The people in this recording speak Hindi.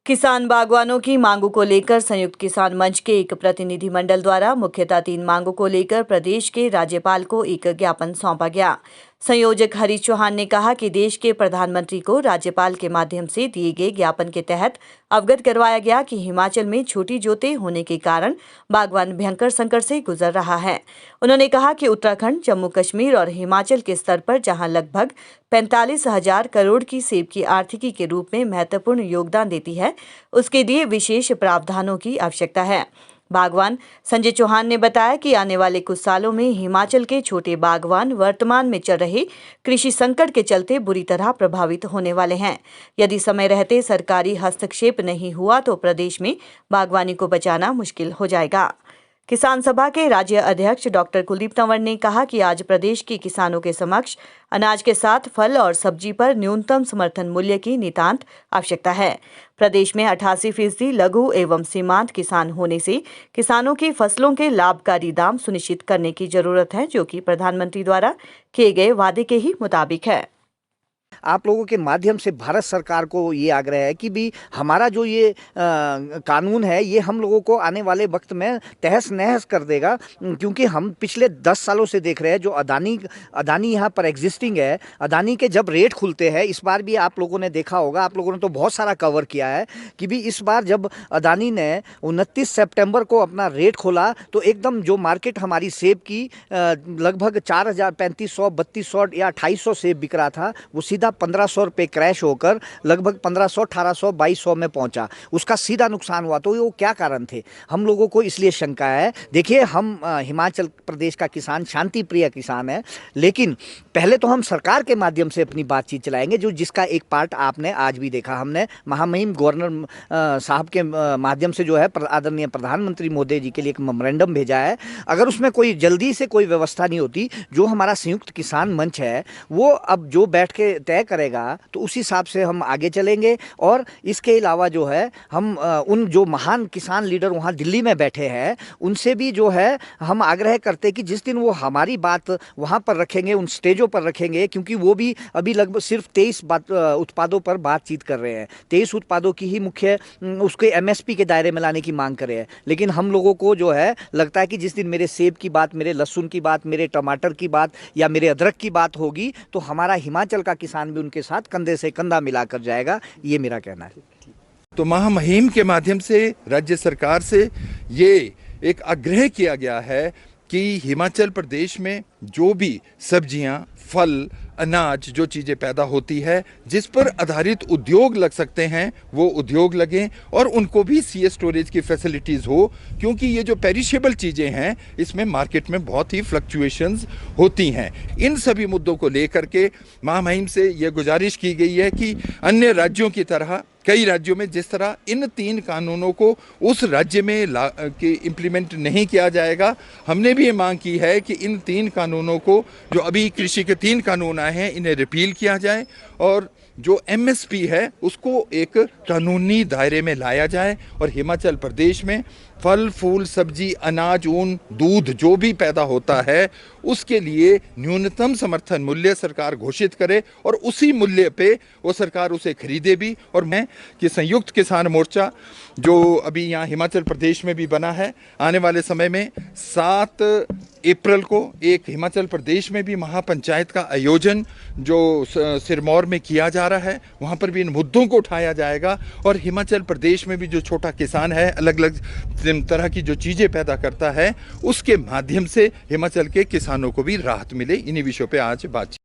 किसान बागवानों की मांगों को लेकर संयुक्त किसान मंच के एक प्रतिनिधिमंडल द्वारा मुख्यतः 3 मांगों को लेकर प्रदेश के राज्यपाल को एक ज्ञापन सौंपा गया। संयोजक हरीश चौहान ने कहा कि देश के प्रधानमंत्री को राज्यपाल के माध्यम से दिए गए ज्ञापन के तहत अवगत करवाया गया कि हिमाचल में छोटी जोतें होने के कारण बागवान भयंकर संकट से गुजर रहा है। उन्होंने कहा कि उत्तराखंड, जम्मू कश्मीर और हिमाचल के स्तर पर जहां लगभग 45,000 करोड़ की सेब की आर्थिकी के रूप में महत्वपूर्ण योगदान देती है, उसके लिए विशेष प्रावधानों की आवश्यकता है। बागवान संजय चौहान ने बताया कि आने वाले कुछ सालों में हिमाचल के छोटे बागवान वर्तमान में चल रहे कृषि संकट के चलते बुरी तरह प्रभावित होने वाले हैं। यदि समय रहते सरकारी हस्तक्षेप नहीं हुआ तो प्रदेश में बागवानी को बचाना मुश्किल हो जाएगा। किसान सभा के राज्य अध्यक्ष डॉक्टर कुलदीप तंवर ने कहा कि आज प्रदेश के किसानों के समक्ष अनाज के साथ फल और सब्जी पर न्यूनतम समर्थन मूल्य की नितांत आवश्यकता है। प्रदेश में 88% लघु एवं सीमांत किसान होने से किसानों की फसलों के लाभकारी दाम सुनिश्चित करने की जरूरत है, जो कि प्रधानमंत्री द्वारा किए गए वादे के ही मुताबिक है। आप लोगों के माध्यम से भारत सरकार को ये आग्रह है कि भी हमारा जो ये कानून है ये हम लोगों को आने वाले वक्त में तहस नहस कर देगा, क्योंकि हम पिछले 10 सालों से देख रहे हैं जो अदानी यहाँ पर एग्जिस्टिंग है। अदानी के जब रेट खुलते हैं, इस बार भी आप लोगों ने देखा होगा, आप लोगों ने तो बहुत सारा कवर किया है कि भी इस बार जब अदानी ने 29 सितंबर को अपना रेट खोला तो एकदम जो मार्केट हमारी सेब की लगभग 4,000, 3,500, 3,200 या 2,800 सेब बिक रहा था, वो सीधा 1,500 रुपये क्रैश होकर लगभग 1,500, 1,800, 2,200 में पहुंचा। उसका सीधा नुकसान हुआ। तो वो क्या कारण थे? हम लोगों को इसलिए शंका है। देखिए, हम हिमाचल प्रदेश का किसान शांति प्रिय किसान है, लेकिन पहले तो हम सरकार के माध्यम से अपनी बातचीत चलाएंगे, जो जिसका एक पार्ट आपने आज भी देखा। हमने महामहिम गवर्नर साहब के माध्यम से जो है आदरणीय प्रधानमंत्री मोदी जी के लिए एक मेमोरेंडम भेजा है। अगर उसमें कोई जल्दी से कोई व्यवस्था नहीं होती, जो हमारा संयुक्त किसान मंच है वो अब जो बैठ के तय करेगा तो उस हिसाब से हम आगे चलेंगे। और इसके अलावा जो है हम उन जो महान किसान लीडर वहाँ दिल्ली में बैठे हैं उनसे भी जो है हम आग्रह करते हैं कि जिस दिन वो हमारी बात वहाँ पर रखेंगे, उन स्टेजों पर रखेंगे, क्योंकि वो भी अभी लगभग सिर्फ 23 उत्पादों पर बातचीत कर रहे हैं। 23 उत्पादों की ही मुख्य उसके MSP के दायरे में लाने की मांग कर रहे हैं। लेकिन हम लोगों को जो है लगता है कि जिस दिन मेरे सेब की बात, मेरे लहसुन की बात, मेरे टमाटर की बात या मेरे अदरक की बात होगी तो हमारा हिमाचल का किसान भी उनके साथ कंधे से कंधा मिलाकर जाएगा। ये मेरा कहना है। तो महामहिम के माध्यम से राज्य सरकार से ये एक आग्रह किया गया है कि हिमाचल प्रदेश में जो भी सब्जियां, फल, अनाज, जो चीज़ें पैदा होती है, जिस पर आधारित उद्योग लग सकते हैं, वो उद्योग लगें और उनको भी CS स्टोरेज की फैसिलिटीज़ हो, क्योंकि ये जो पेरिशेबल चीज़ें हैं इसमें मार्केट में बहुत ही फ्लक्चुएशंस होती हैं। इन सभी मुद्दों को लेकर के महामहिम से ये गुजारिश की गई है कि अन्य राज्यों की तरह कई राज्यों में जिस तरह इन 3 कानूनों को उस राज्य में इम्प्लीमेंट नहीं किया जाएगा, हमने भी ये मांग की है कि इन 3 कानूनों को, जो अभी कृषि के 3 कानून आए हैं, इन्हें रिपील किया जाए और जो MSP है उसको एक कानूनी दायरे में लाया जाए और हिमाचल प्रदेश में फल, फूल, सब्जी, अनाज, ऊन, दूध जो भी पैदा होता है उसके लिए न्यूनतम समर्थन मूल्य सरकार घोषित करे और उसी मूल्य पे वो सरकार उसे खरीदे भी। और मैं कि संयुक्त किसान मोर्चा जो अभी यहाँ हिमाचल प्रदेश में भी बना है, आने वाले समय में 7 अप्रैल को एक हिमाचल प्रदेश में भी महापंचायत का आयोजन जो सिरमौर में किया जा रहा है, वहाँ पर भी इन मुद्दों को उठाया जाएगा और हिमाचल प्रदेश में भी जो छोटा किसान है, अलग अलग तरह की जो चीज़ें पैदा करता है, उसके माध्यम से हिमाचल के किसानों को भी राहत मिले। इन्हीं विषयों पे आज बातचीत